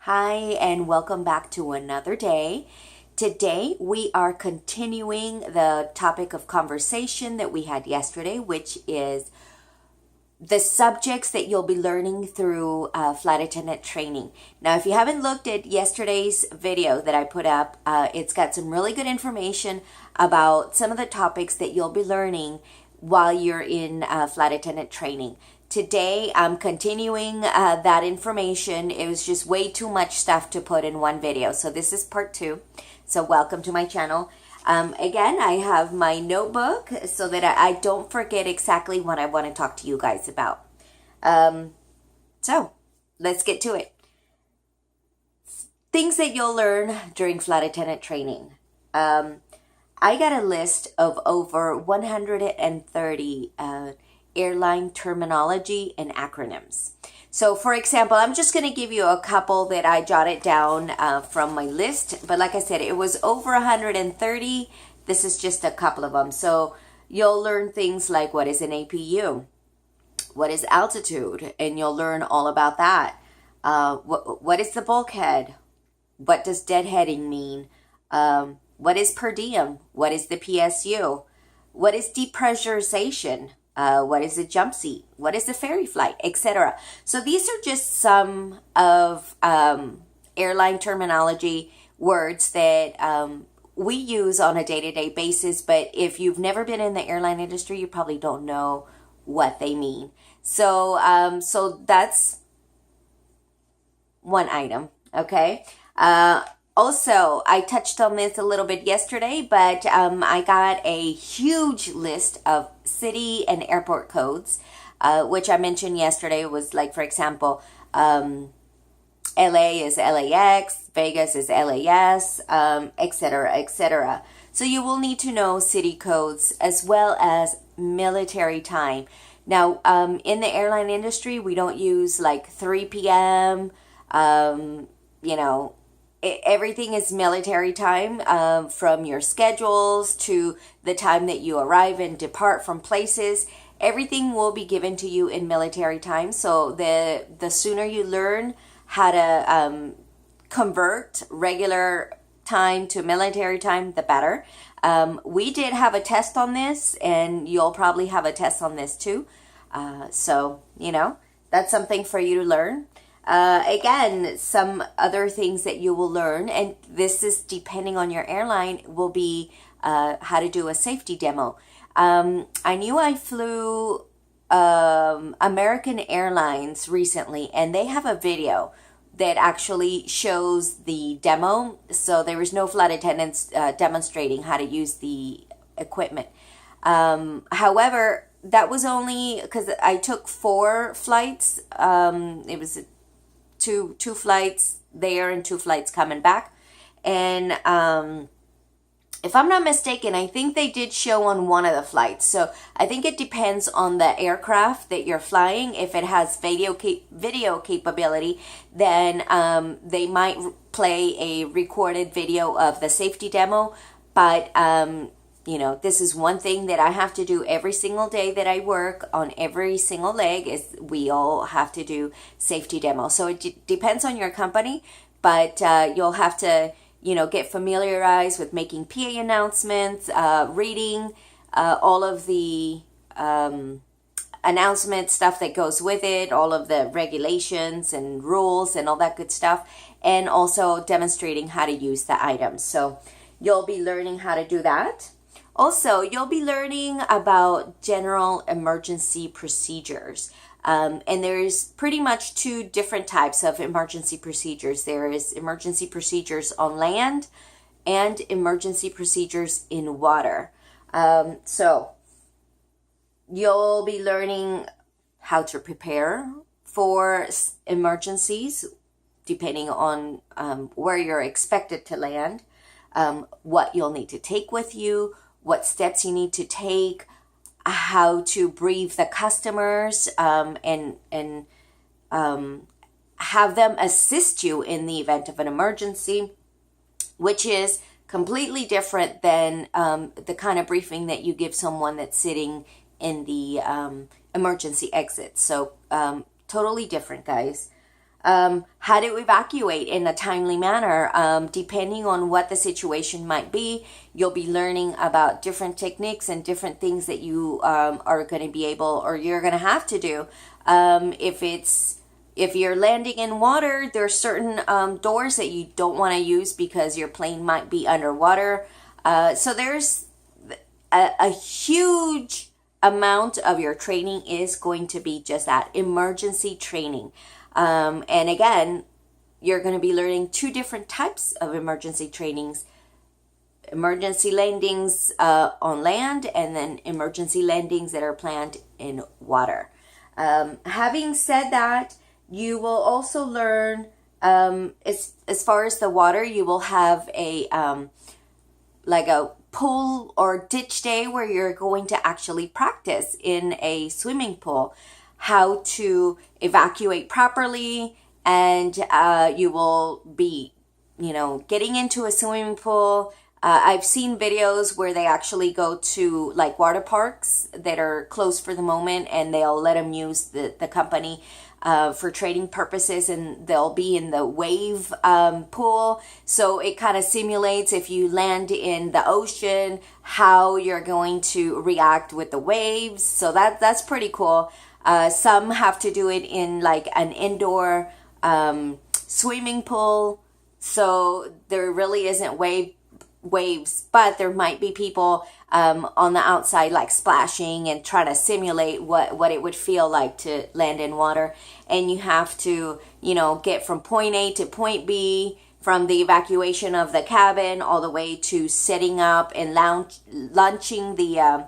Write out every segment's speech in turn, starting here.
Hi, and welcome back to another day. Today, we are continuing the topic of conversation that we had yesterday, which is the subjects that you'll be learning through flight attendant training. Now, if you haven't looked at yesterday's video that I put up, it's got some really good information about some of the topics that you'll be learning while you're in flight attendant training. Today, I'm continuing that information. It was just way too much stuff to put in one video. So this is part 2. So welcome to my channel. Again, I have my notebook so that I don't forget exactly what I want to talk to you guys about. So let's get to it. Things that you'll learn during flight attendant training. I got a list of over 130 airline terminology and acronyms. So for example, I'm just going to give you a couple that I jotted down from my list. But like I said, it was over 130. This is just a couple of them. So you'll learn things like what is an APU? What is altitude? And you'll learn all about that. What is the bulkhead? What does deadheading mean? What is per diem? What is the PSU? What is depressurization? What is a jump seat? What is a ferry flight, etc. So these are just some of airline terminology words that we use on a day-to-day basis. But if you've never been in the airline industry, you probably don't know what they mean. So so that's one item. Okay. Also, I touched on this a little bit yesterday, but I got a huge list of city and airport codes, which I mentioned yesterday was like, for example, LA is LAX, Vegas is LAS, etc., etc. So you will need to know city codes as well as military time. Now, in the airline industry, we don't use like 3 p.m., everything is military time, from your schedules to the time that you arrive and depart from places. Everything will be given to you in military time. So the sooner you learn how to convert regular time to military time, the better. We did have a test on this, and you'll probably have a test on this too. So, that's something for you to learn. Again, some other things that you will learn, and this is depending on your airline, will be how to do a safety demo. I knew I flew American Airlines recently, and they have a video that actually shows the demo. So there was no flight attendants demonstrating how to use the equipment. However, that was only because I took 4 flights. It was two flights there and 2 flights coming back. And if I'm not mistaken, I think they did show on one of the flights. So I think it depends on the aircraft that you're flying. If it has video capability, then they might play a recorded video of the safety demo. But this is one thing that I have to do every single day that I work on every single leg, is we all have to do safety demo. So it depends on your company, but you'll have to, get familiarized with making PA announcements, reading all of the announcement stuff that goes with it, all of the regulations and rules and all that good stuff, and also demonstrating how to use the items. So you'll be learning how to do that. Also, you'll be learning about general emergency procedures. And there's pretty much 2 different types of emergency procedures. There is emergency procedures on land and emergency procedures in water. So you'll be learning how to prepare for emergencies, depending on where you're expected to land, what you'll need to take with you, what steps you need to take, how to brief the customers, and have them assist you in the event of an emergency, which is completely different than the kind of briefing that you give someone that's sitting in the emergency exit. So totally different, guys. how to evacuate in a timely manner. Depending on what the situation might be, you'll be learning about different techniques and different things that you are going to be able, or you're going to have to do. If you're landing in water, there's certain doors that you don't want to use because your plane might be underwater. So there's a huge amount of your training is going to be just that, emergency training. And again, you're going to be learning two different types of emergency trainings. Emergency landings on land, and then emergency landings that are planned in water. Having said that, you will also learn, as far as the water, you will have a like a pool or ditch day where you're going to actually practice in a swimming pool how to evacuate properly, and you will be, getting into a swimming pool. I've seen videos where they actually go to like water parks that are closed for the moment, and they'll let them use the company for trading purposes, and they'll be in the wave pool. So it kind of simulates, if you land in the ocean, how you're going to react with the waves. So that's pretty cool. Some have to do it in like an indoor swimming pool. So there really isn't waves, but there might be people on the outside like splashing and trying to simulate what it would feel like to land in water. And you have to, get from point A to point B, from the evacuation of the cabin all the way to setting up and launching the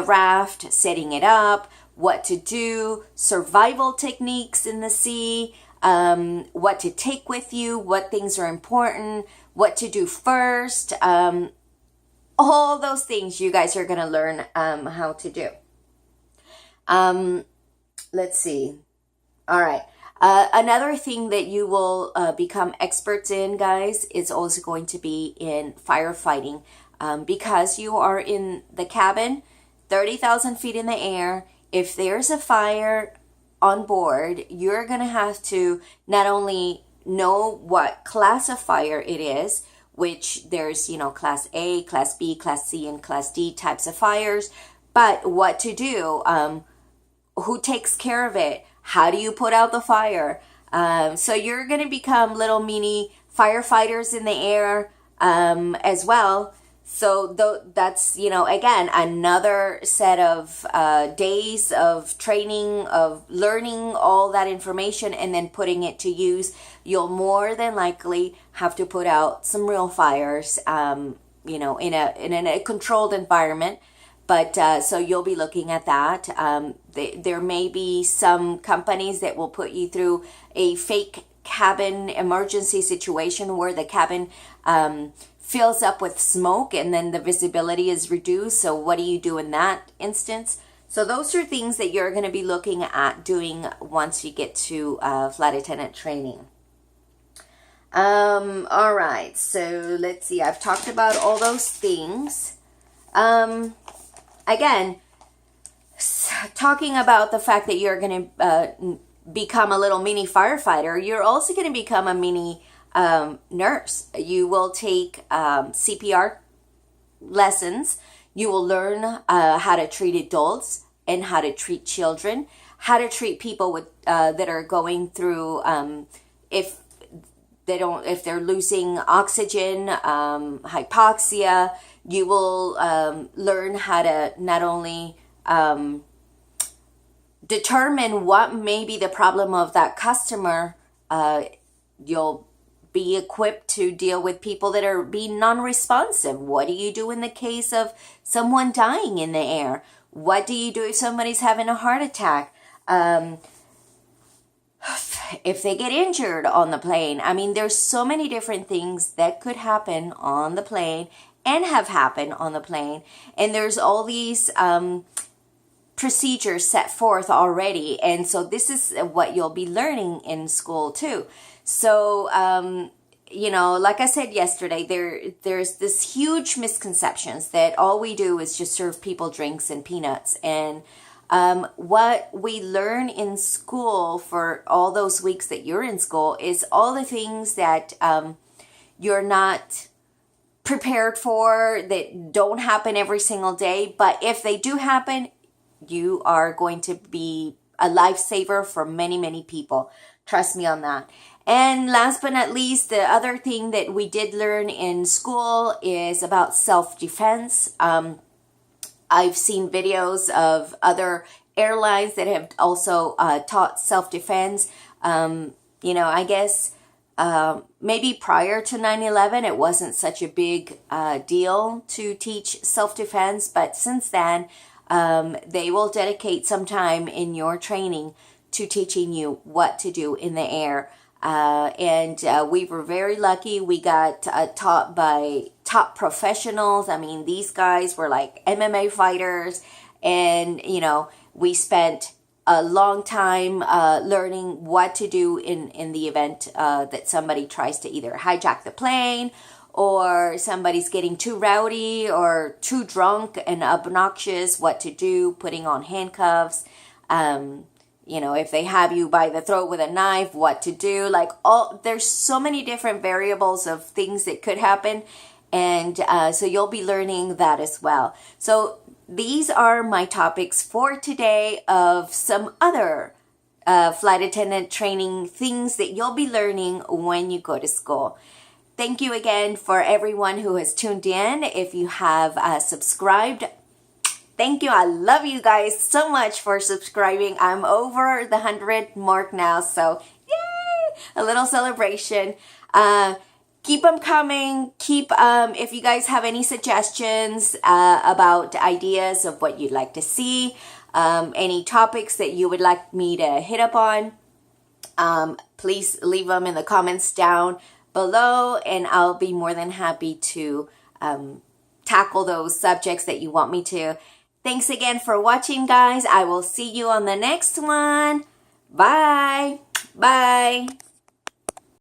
raft, setting it up, what to do, survival techniques in the sea, what to take with you, what things are important, what to do first, all those things you guys are going to learn how to do. Let's see. All right. Another thing that you will become experts in, guys, is also going to be in firefighting. Because you are in the cabin, 30,000 feet in the air. If there's a fire on board, you're going to have to not only know what class of fire it is, which there's, class A, class B, class C, and class D types of fires, but what to do, who takes care of it, how do you put out the fire? So you're going to become little mini firefighters in the air as well. So that's, again, another set of days of training, of learning all that information and then putting it to use. You'll more than likely have to put out some real fires, in a controlled environment. But so you'll be looking at that. There may be some companies that will put you through a fake cabin emergency situation where the cabin fills up with smoke and then the visibility is reduced. So what do you do in that instance? So those are things that you're going to be looking at doing once you get to flight attendant training. All right, so let's see. I've talked about all those things. Again, talking about the fact that you're going to become a little mini firefighter, you're also going to become a mini nurse. You will take CPR lessons. You will learn how to treat adults and how to treat children, how to treat people with that are going through if they're losing oxygen, hypoxia. You will learn how to not only determine what may be the problem of that customer. You'll be equipped to deal with people that are being non-responsive. What do you do in the case of someone dying in the air? What do you do if somebody's having a heart attack? If they get injured on the plane. I mean, there's so many different things that could happen on the plane and have happened on the plane. And there's all these procedures set forth already. And so this is what you'll be learning in school too. So, like I said yesterday, there's this huge misconceptions that all we do is just serve people drinks and peanuts. And what we learn in school for all those weeks that you're in school is all the things that you're not prepared for, that don't happen every single day. But if they do happen, you are going to be a lifesaver for many, many people. Trust me on that. And last but not least, the other thing that we did learn in school is about self-defense. I've seen videos of other airlines that have also taught self-defense. I guess maybe prior to 9/11, it wasn't such a big deal to teach self-defense. But since then, they will dedicate some time in your training to teaching you what to do in the air. And we were very lucky. We got taught by top professionals. I mean, these guys were like MMA fighters. And, we spent a long time learning what to do in the event that somebody tries to either hijack the plane, or somebody's getting too rowdy or too drunk and obnoxious, what to do, putting on handcuffs. If they have you by the throat with a knife, what to do. There's so many different variables of things that could happen. And so you'll be learning that as well. So these are my topics for today of some other flight attendant training things that you'll be learning when you go to school. Thank you again for everyone who has tuned in. If you have subscribed, thank you. I love you guys so much for subscribing. I'm over the 100 mark now, so yay! A little celebration. Keep them coming. If you guys have any suggestions about ideas of what you'd like to see, any topics that you would like me to hit up on, please leave them in the comments down below, and I'll be more than happy to tackle those subjects that you want me to. Thanks again for watching, guys. I will see you on the next one. Bye. Bye.